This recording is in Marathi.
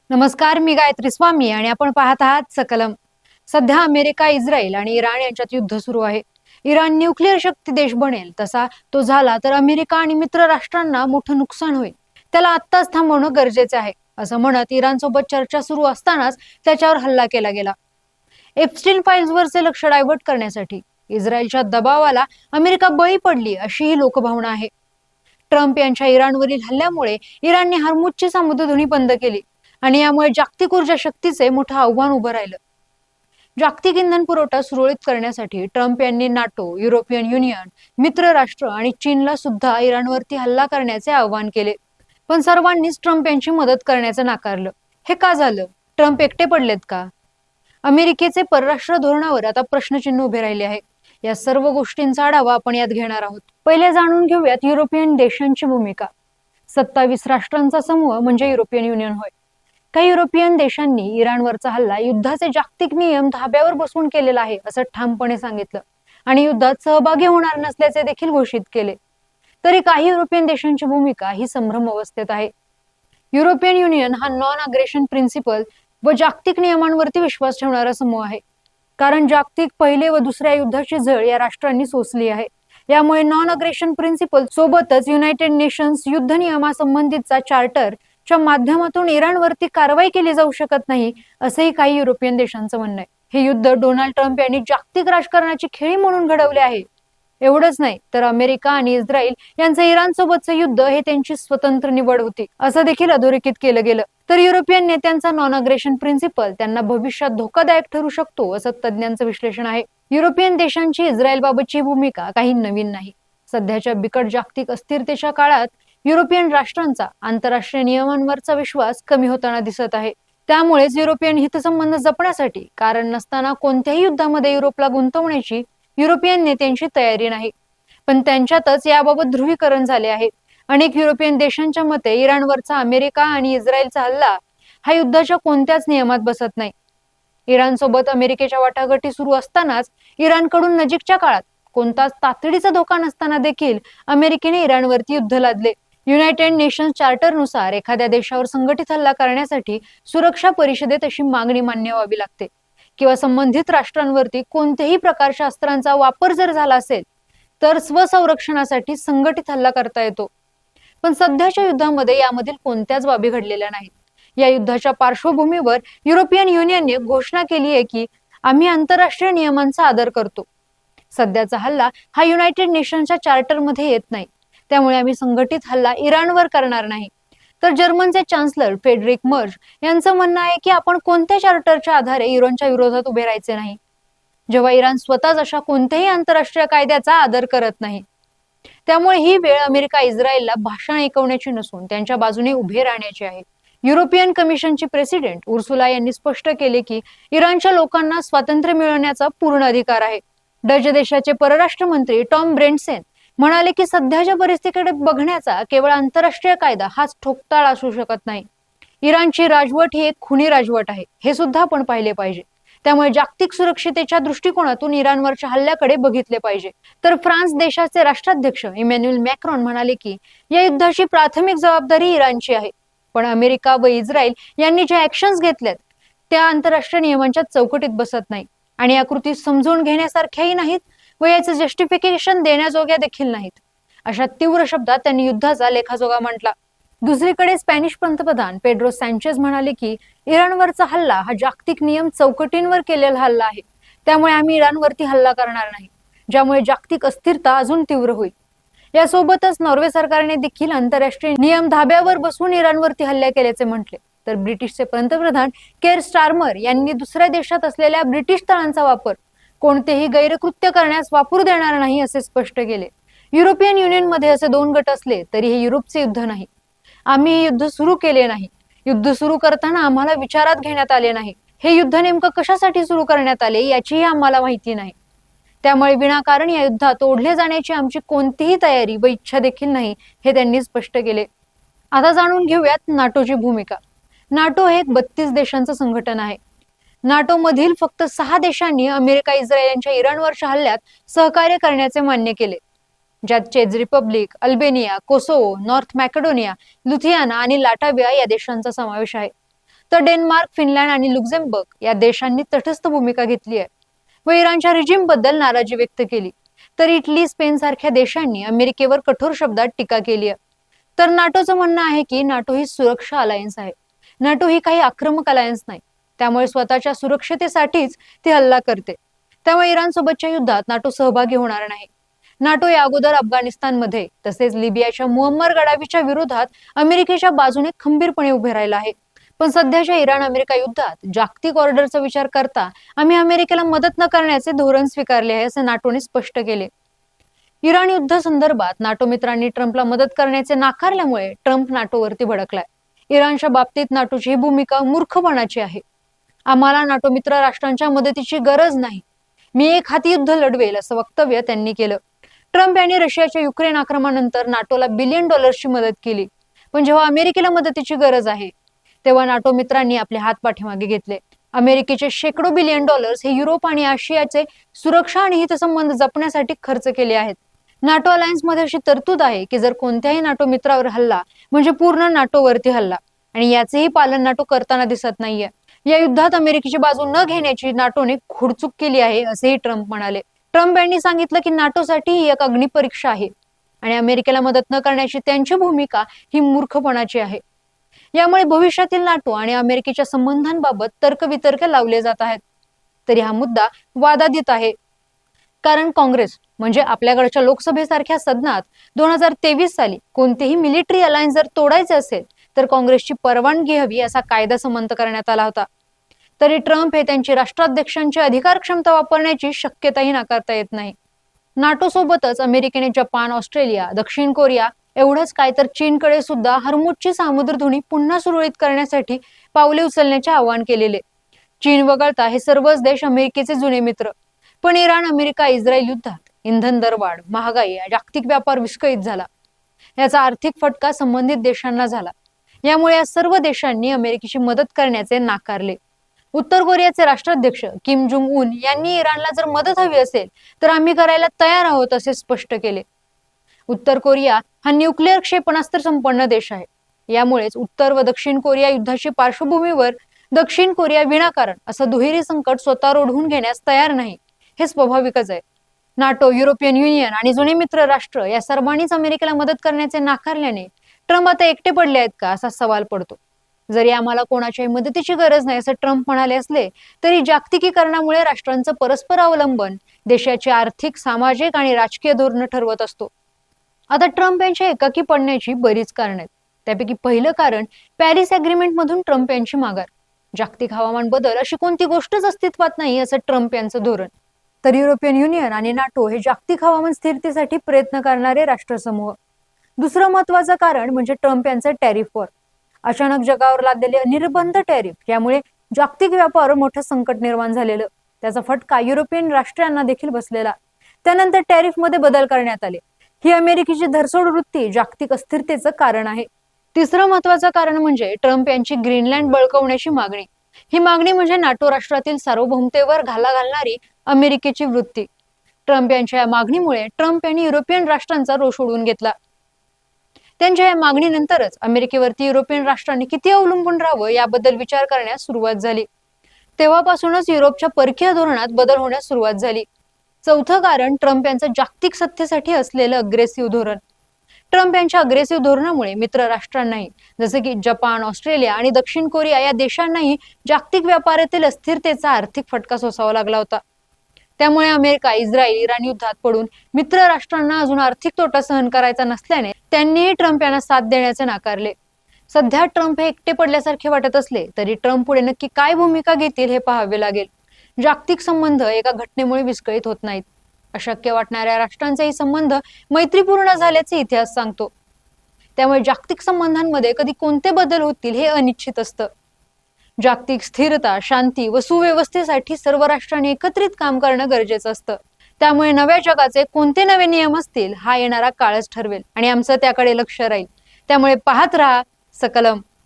नमस्कार, मी गायत्री स्वामी आणि आपण पाहत आहात सकलम. सध्या अमेरिका, इस्रायल आणि इराण यांच्यात युद्ध सुरू आहे. इराण न्यूक्लिअर शक्ती देश बनेल तसा तो झाला तर अमेरिका आणि मित्र राष्ट्रांना मोठं नुकसान होईल. त्याला आत्ताच थांबवणं गरजेचं आहे, असं म्हणत इराण सोबत चर्चा सुरू असतानाच त्याच्यावर हल्ला केला गेला. एप्स्टीन फाईल्सवरचे लक्ष डायव्हर्ट करण्यासाठी इस्रायलच्या दबावाला अमेरिका बळी पडली अशी ही लोकभावना आहे. ट्रम्प यांच्या इराणवरील हल्ल्यामुळे इराणने हर्मुजची सामुद्रधुनी बंद केली आणि यामुळे जागतिक ऊर्जा शक्तीचे मोठं आव्हान उभं राहिलं. जागतिक इंधन पुरवठा सुरळीत करण्यासाठी ट्रम्प यांनी नाटो, युरोपियन युनियन, मित्र राष्ट्र आणि चीनला सुद्धा इराणवरती हल्ला करण्याचे आवाहन केले. पण सर्वांनीच ट्रम्प यांची मदत करण्याचं नाकारलं. हे का झालं? ट्रम्प एकटे पडलेत का? अमेरिकेचे परराष्ट्र धोरणावर आता प्रश्नचिन्ह उभे राहिले आहे. या सर्व गोष्टींचा आढावा आपण यात घेणार आहोत. पहिले जाणून घेऊयात युरोपियन देशांची भूमिका. 27 राष्ट्रांचा समूह म्हणजे युरोपियन युनियन होय. काही युरोपियन देशांनी इराणवरचा हल्ला युद्धाचे जागतिक नियम धाब्यावर बसवून केलेला आहे असं ठामपणे सांगितलं आणि युद्धात सहभागी होणार नसल्याचे देखील घोषित केले. तरी काही युरोपियन देशांची भूमिका ही संभ्रम अवस्थेत आहे. युरोपियन युनियन हा नॉन अग्रेशन प्रिन्सिपल व जागतिक नियमांवरती विश्वास ठेवणारा समूह आहे. कारण जागतिक पहिले व दुसऱ्या युद्धाची झळ या राष्ट्रांनी सोसली आहे. यामुळे नॉन अग्रेशन प्रिन्सिपल सोबतच युनायटेड नेशन्स युद्ध नियमासंबंधीचा चार्टरच्या माध्यमातून इराणवरती कारवाई केली जाऊ शकत नाही असेही काही युरोपियन देशांचं म्हणणं आहे. हे युद्ध डोनाल्ड ट्रम्प यांनी जागतिक राजकारणाची खेळी म्हणून घडवले आहे. एवढंच नाही तर अमेरिका आणि इस्रायल यांचं इराण सोबतचं युद्ध हे त्यांची स्वतंत्र निवड होती असं देखील अधोरेखित केलं गेलं. तर युरोपियन नेत्यांचा नॉन अग्रेशन प्रिन्सिपल त्यांना भविष्यात धोकादायक ठरू शकतो असं तज्ज्ञांचं विश्लेषण आहे. युरोपियन देशांची इस्रायल बाबतची भूमिका काही नवीन नाही. सध्याच्या बिकट जागतिक अस्थिरतेच्या काळात युरोपियन राष्ट्रांचा आंतरराष्ट्रीय नियमांवरचा विश्वास कमी होताना दिसत आहे. त्यामुळेच युरोपियन हितसंबंध जपण्यासाठी कारण नसताना कोणत्याही युद्धामध्ये युरोपला गुंतवण्याची युरोपियन नेत्यांची तयारी नाही. पण त्यांच्यातच याबाबत ध्रुवीकरण झाले आहे. अनेक युरोपियन देशांच्या मते इराणवरचा अमेरिका आणि इस्रायलचा हल्ला हा युद्धाच्या कोणत्याच नियमात बसत नाही. इराण सोबत अमेरिकेच्या वाटाघाटी सुरू असतानाच इराणकडून नजीकच्या काळात कोणताच तातडीचा धोका नसताना देखील अमेरिकेने इराणवरती युद्ध लादले. युनायटेड नेशन्स चार्टरनुसार एखाद्या देशावर संघटित हल्ला करण्यासाठी सुरक्षा परिषदेत अशी मागणी मान्य व्हावी लागते किंवा संबंधित राष्ट्रांवरती कोणत्याही प्रकारच्या अस्त्रांचा वापर जर झाला असेल तर स्वसंरक्षणासाठी संघटित हल्ला करता येतो. पण सध्याच्या युद्धामध्ये यामधील कोणत्याच बाबी घडलेल्या नाहीत. या युद्धाच्या पार्श्वभूमीवर युरोपियन युनियनने घोषणा केली आहे की आम्ही आंतरराष्ट्रीय नियमांचा आदर करतो. सध्याचा हल्ला हा युनायटेड नेशन्सच्या चार्टरमध्ये येत नाही, त्यामुळे आम्ही संघटित हल्ला इराणवर करणार नाही. तर जर्मनचे चान्सलर फ्रेडरिक मर्ज यांचं म्हणणं आहे की आपण कोणत्या चार्टरच्या आधारे इराणच्या विरोधात उभे राहायचे नाही, जेव्हा इराण स्वतःच अशा कोणत्याही आंतरराष्ट्रीय कायद्याचा आदर करत नाही. त्यामुळे ही वेळ अमेरिका इस्रायलला भाषण ऐकवण्याची नसून त्यांच्या बाजूने उभे राहण्याची आहे. युरोपियन कमिशनची प्रेसिडेंट उर्सुला यांनी स्पष्ट केले की इराणच्या लोकांना स्वातंत्र्य मिळवण्याचा पूर्ण अधिकार आहे. डच देशाचे परराष्ट्र मंत्री टॉम ब्रेंटसेन म्हणाले की सध्याच्या परिस्थितीकडे बघण्याचा केवळ आंतरराष्ट्रीय कायदा हाच ठोकताळ असू शकत नाही. इराणची राजवट ही एक खुनी राजवट आहे, हे सुद्धा आपण पाहिले पाहिजे. त्यामुळे जागतिक सुरक्षितेच्या दृष्टिकोनातून इराणवरच्या हल्ल्याकडे बघितले पाहिजे. तर फ्रान्स देशाचे राष्ट्राध्यक्ष इमॅन्युएल मॅक्रॉन म्हणाले की या युद्धाची प्राथमिक जबाबदारी इराणची आहे, पण अमेरिका व इस्रायल यांनी ज्या ऍक्शन्स घेतल्यात त्या आंतरराष्ट्रीय नियमांच्या चौकटीत बसत नाही आणि या कृती समजून घेण्यासारख्याही नाहीत व याचं जस्टिफिकेशन देण्याजोग्या देखील नाहीत. अशा तीव्र शब्दात त्यांनी युद्धाचा लेखाजोखा म्हटला. दुसरीकडे स्पॅनिश पंतप्रधान पेड्रो सँचेज म्हणाले की इराणवरचा हल्ला हा जागतिक नियम चौकटींवर केलेला हल्ला आहे, त्यामुळे आम्ही इराणवरती हल्ला करणार नाही, ज्यामुळे जागतिक अस्थिरता अजून तीव्र होईल. यासोबतच नॉर्वे सरकारने देखील आंतरराष्ट्रीय नियम धाब्यावर बसवून इराणवरती हल्ला केल्याचे म्हटले. तर ब्रिटिशचे पंतप्रधान केअर स्टारमर यांनी दुसऱ्या देशात असलेल्या ब्रिटिश तळांचा वापर कोणतेही गैरकृत्य करण्यास वापरू देणार नाही असे स्पष्ट केले. युरोपियन युनियन मध्ये असे दोन गट असले तरी हे युरोपचे युद्ध नाही. आम्ही हे युद्ध सुरू केले नाही. युद्ध सुरू करताना आम्हाला विचारात घेण्यात आले नाही. हे युद्ध नेमकं कशासाठी सुरू करण्यात आले याचीही आम्हाला माहिती नाही. त्यामुळे विनाकारण या युद्धात ओढले जाण्याची आमची कोणतीही तयारी व इच्छा देखील नाही, हे त्यांनी स्पष्ट केले. आता जाणून घेऊयात नाटोची भूमिका. नाटो हे एक 32 देशांचं संघटन आहे. नाटो मधील फक्त 6 देशांनी अमेरिका इस्रायल यांच्या इराणवरच्या हल्ल्यात सहकार्य करण्याचे मान्य केले, ज्यात चेक Republic, Albania, Kosovo, North Macedonia, Lithuania आणि लाटाविया या देशांचा समावेश आहे. तर डेन्मार्क, फिनलँड आणि लुक्झेंबर्ग या देशांनी तटस्थ भूमिका घेतली आहे व इराणच्या रिजिम बद्दल नाराजी व्यक्त केली. तर इटली, स्पेन सारख्या देशांनी अमेरिकेवर कठोर शब्दात टीका केली आहे. तर नाटोचं म्हणणं आहे की नाटो ही सुरक्षा अलायन्स आहे. नाटो ही काही आक्रमक अलायन्स नाही. त्यामुळे स्वतःच्या सुरक्षतेसाठीच ती हल्ला करते. त्यामुळे इराण सोबतच्या युद्धात नाटो सहभागी होणार नाही. नाटो या अगोदर अफगाणिस्तानमध्ये तसेच लिबियाच्या मुअम्मर गडाफीच्या विरोधात अमेरिकेच्या बाजूने खंबीरपणे उभे राहिला आहे. पण सध्याच्या इराण अमेरिका युद्धात जागतिक ऑर्डरचा विचार करता आम्ही अमेरिकेला मदत न करण्याचे धोरण स्वीकारले आहे, असे नाटोने स्पष्ट केले. इराण युद्ध संदर्भात नाटो मित्रांनी ट्रम्पला मदत करण्याचे नाकारल्यामुळे ट्रम्प नाटोवरती भडकलाय. इराणच्या बाबतीत नाटोची ही भूमिका मूर्खपणाची आहे. आम्हाला नाटो मित्र राष्ट्रांच्या मदतीची गरज नाही. मी एक हाती युद्ध लढवेल, असं वक्तव्य त्यांनी केलं. ट्रम्प यांनी रशियाच्या युक्रेन आक्रमणानंतर नाटोला $1 बिलियन मदत केली. पण जेव्हा अमेरिकेला मदतीची गरज आहे तेव्हा नाटो मित्रांनी आपले हात पाठीमागे घेतले. अमेरिकेचे शेकडो $1 बिलियन हे युरोप आणि आशियाचे सुरक्षा आणि हितसंबंध जपण्यासाठी खर्च केले आहेत. नाटो अलायन्स मध्ये अशी तरतूद आहे की जर कोणत्याही नाटो मित्रावर हल्ला म्हणजे पूर्ण नाटोवरती हल्ला, आणि याचेही पालन नाटो करताना दिसत नाहीये. या युद्धात अमेरिकेची बाजू न घेण्याची नाटोने खोडचूक केली आहे, असेही ट्रम्प म्हणाले. ट्रम्प यांनी सांगितलं की नाटोसाठी ही एक अग्निपरीक्षा आहे आणि अमेरिकेला मदत न करण्याची त्यांची भूमिका ही मूर्खपणाची आहे. यामुळे भविष्यातील नाटो आणि अमेरिकेच्या संबंधांबाबत तर्कवितर्क लावले जात आहेत. तरी हा मुद्दा वादातीत आहे. कारण काँग्रेस म्हणजे आपल्याकडच्या लोकसभेसारख्या सदनात 2023 साली कोणतेही मिलिटरी अलायन्स जर तोडायचे असेल तर काँग्रेसची परवानगी हवी, असा कायदा संमत करण्यात आला होता. तरी ट्रम्प हे त्यांची राष्ट्राध्यक्षांची अधिकार क्षमता वापरण्याची शक्यताही नाकारता येत नाही. नाटो सोबतच अमेरिकेने जपान, ऑस्ट्रेलिया, दक्षिण कोरिया एवढंच काय तर चीनकडे सुद्धा हर्मुजची सामुद्रधुनी पुन्हा सुरळीत करण्यासाठी पावले उचलण्याचे आवाहन केलेले. चीन वगळता हे सर्वच देश अमेरिकेचे जुने मित्र. पण इराण, अमेरिका, इस्रायल युद्धात इंधन दरवाढ, महागाई, जागतिक व्यापार विस्कळीत झाला. याचा आर्थिक फटका संबंधित देशांना झाला. यामुळे या सर्व देशांनी अमेरिकेची मदत करण्याचे नाकारले. उत्तर कोरियाचे राष्ट्राध्यक्ष किम जोंग उन यांनी इराणला जर मदत हवी असेल तर आम्ही करायला तयार आहोत, असे स्पष्ट केले. उत्तर कोरिया हा न्यूक्लिअर क्षेपणास्त्र संपन्न देश आहे. यामुळेच उत्तर व दक्षिण कोरिया युद्धाची पार्श्वभूमीवर दक्षिण कोरिया विनाकारण असं दुहेरी संकट स्वतःवर ओढवून घेण्यास तयार नाही, हे स्वाभाविकच आहे. नाटो, युरोपियन युनियन आणि जुने मित्र राष्ट्र या सर्वांनीच अमेरिकेला मदत करण्याचे नाकारल्याने ट्रम्प आता एकटे पडले आहेत का, असा सवाल पडतो. जरी आम्हाला कोणाच्याही मदतीची गरज नाही असं ट्रम्प म्हणाले असले तरी जागतिकीकरणामुळे राष्ट्रांचं परस्पर अवलंबन देशाची आर्थिक, सामाजिक आणि राजकीय धोरणं ठरवत असतो. आता ट्रम्प यांच्या एकाकी पडण्याची बरीच कारण आहेत. त्यापैकी पहिलं कारण पॅरिस अग्रीमेंट मधून ट्रम्प यांची माघार. जागतिक हवामान बदल अशी कोणती गोष्टच अस्तित्वात नाही, असं ट्रम्प यांचं धोरण. तर युरोपियन युनियन आणि नाटो हे जागतिक हवामान स्थिरतेसाठी प्रयत्न करणारे राष्ट्रसमूह. दुसरं महत्वाचं कारण म्हणजे ट्रम्प यांचं टॅरिफ वॉर. अचानक जगावर लादलेले निर्बंध टॅरिफ यामुळे जागतिक व्यापार मोठं संकट निर्माण झालेलं. त्याचा फटका युरोपियन राष्ट्रांना देखील बसलेला. त्यानंतर टॅरिफ मध्ये बदल करण्यात आले. ही अमेरिकेची धरसोड वृत्ती जागतिक अस्थिरतेचं कारण आहे. तिसरं महत्वाचं कारण म्हणजे ट्रम्प यांची ग्रीनलँड बळकावण्याची मागणी. ही मागणी म्हणजे नाटो राष्ट्रातील सार्वभौमतेवर घाला घालणारी अमेरिकेची वृत्ती. ट्रम्प यांच्या या मागणीमुळे ट्रम्प यांनी युरोपियन राष्ट्रांचा रोष ओढवून घेतला. त्यांच्या या मागणीनंतरच अमेरिकेवरती युरोपियन राष्ट्रांनी किती अवलंबून राहावं याबद्दल विचार करण्यास सुरुवात झाली. तेव्हापासूनच युरोपच्या परकीय धोरणात बदल होण्यास सुरुवात झाली. चौथं कारण ट्रम्प यांचं जागतिक सत्तेसाठी असलेलं अग्रेसिव्ह धोरण. ट्रम्प यांच्या अग्रेसिव्ह धोरणामुळे मित्र राष्ट्रांनाही जसे की जपान, ऑस्ट्रेलिया आणि दक्षिण कोरिया या देशांनाही जागतिक व्यापारातील अस्थिरतेचा आर्थिक फटका सोसावा लागला होता. त्यामुळे अमेरिका, इस्रायल, इराण युद्धात पडून मित्र राष्ट्रांना अजून आर्थिक तोटा सहन करायचा नसल्याने त्यांनीही ट्रम्प यांना साथ देण्याचे नाकारले. सध्या ट्रम्प हे एकटे पडल्यासारखे वाटत असले तरी ट्रम्प पुढे नक्की काय भूमिका घेतील हे पाहावे लागेल. जागतिक संबंध एका घटनेमुळे विस्कळीत होत नाहीत. अशक्य वाटणाऱ्या राष्ट्रांचेही संबंध मैत्रीपूर्ण झाल्याचे इतिहास सांगतो. त्यामुळे जागतिक संबंधांमध्ये कधी कोणते बदल होतील हे अनिश्चित असतं. जागतिक स्थिरता, शांती व सुव्यवस्थेसाठी सर्व राष्ट्रांनी एकत्रित काम करणं गरजेचं असतं. त्यामुळे नव्या जगाचे कोणते नवे नियम असतील हा येणारा काळच ठरवेल आणि आमचं त्याकडे लक्ष राहील. त्यामुळे पाहत रहा सकलम.